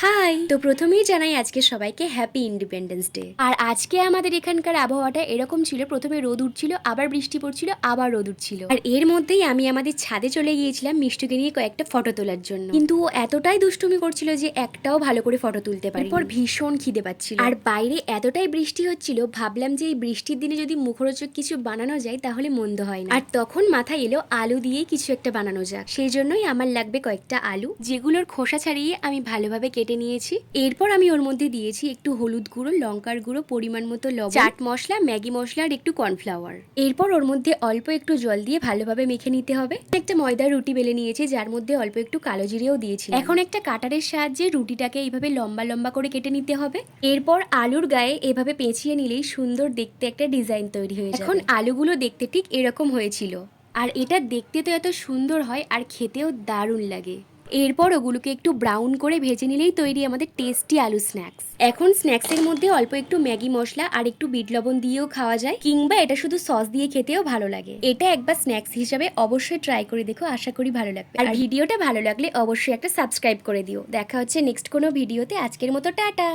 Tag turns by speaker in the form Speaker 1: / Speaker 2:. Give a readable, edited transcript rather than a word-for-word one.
Speaker 1: High, তো প্রথমেই জানাই আজকে সবাইকে হ্যাপি ইন্ডিপেন্ডেন্স ডে। আর আজকে আমাদের এখানকার আবহাওয়াটা এরকম ছিল, প্রথমে রোদ উঠছিল, আবার বৃষ্টি পড়ছিল, আবার রোদ উঠছিল। আর এর মধ্যেই আমি আমাদের ছাদে চলে গিয়েছিলাম মিষ্টুকে নিয়ে কয়েকটা ফটো তোলার জন্য। কিন্তু ও এতটাই দুষ্টুমি করছিল যে একটাও ভালো করে ফটো তুলতে পারি। এরপর ভীষণ খিদে পাচ্ছিল, আর বাইরে এতটাই বৃষ্টি হচ্ছিল, ভাবলাম যে এই বৃষ্টির দিনে যদি মুখরোচক কিছু বানানো যায় তাহলে মন্দ হয় না। আর তখন মাথায় এলো আলু দিয়ে কিছু একটা বানানো যাক। সেই জন্যই আমার লাগবে কয়েকটা আলু, যেগুলোর খোসা ছাড়িয়ে আমি ভালোভাবে কেটে নিয়েছি। এরপর আমি ওর মধ্যে দিয়েছি একটু হলুদ গুঁড়ো, লঙ্কার গুঁড়ো, পরিমাণ মতো লবণ, চাট মশলা, ম্যাগি মশলা আর একটু কর্নফ্লাওয়ার। এরপর ওর মধ্যে অল্প একটু জল দিয়ে ভালোভাবে মেখে নিতে হবে। একটা ময়দার রুটি বেলে নিয়েছি, যার মধ্যে অল্প একটু কালো জিরেও দিয়েছি। এখন একটা কাটারের সাহায্যে রুটিটাকে এইভাবে লম্বা লম্বা করে কেটে নিতে হবে। এরপর আলুর গায়ে এভাবে পেঁচিয়ে নিলেই সুন্দর দেখতে একটা ডিজাইন তৈরি হয়ে যাবে। এখন আলুগুলো দেখতে ঠিক এরকম হয়েছিল, আর এটা দেখতে তো এত সুন্দর হয় আর খেতেও দারুণ লাগে। এরপর ওগুলোকে একটু ব্রাউন করে ভেজে নিলেই তৈরি আমাদের টেস্টি আলু স্ন্যাক্স। এখন স্ন্যাক্সের মধ্যে অল্প একটু ম্যাগি মশলা আর একটু বিট লবণ দিয়েও খাওয়া যায়, কিংবা এটা শুধু সস দিয়ে খেতেও ভালো লাগে। এটা একবার স্ন্যাক্স হিসাবে অবশ্যই ট্রাই করে দেখো, আশা করি ভালো লাগবে। আর ভিডিওটা ভালো লাগলে অবশ্যই একটা সাবস্ক্রাইব করে দিও। দেখা হচ্ছে নেক্সট কোনো ভিডিওতে। আজকের মতো টাটা।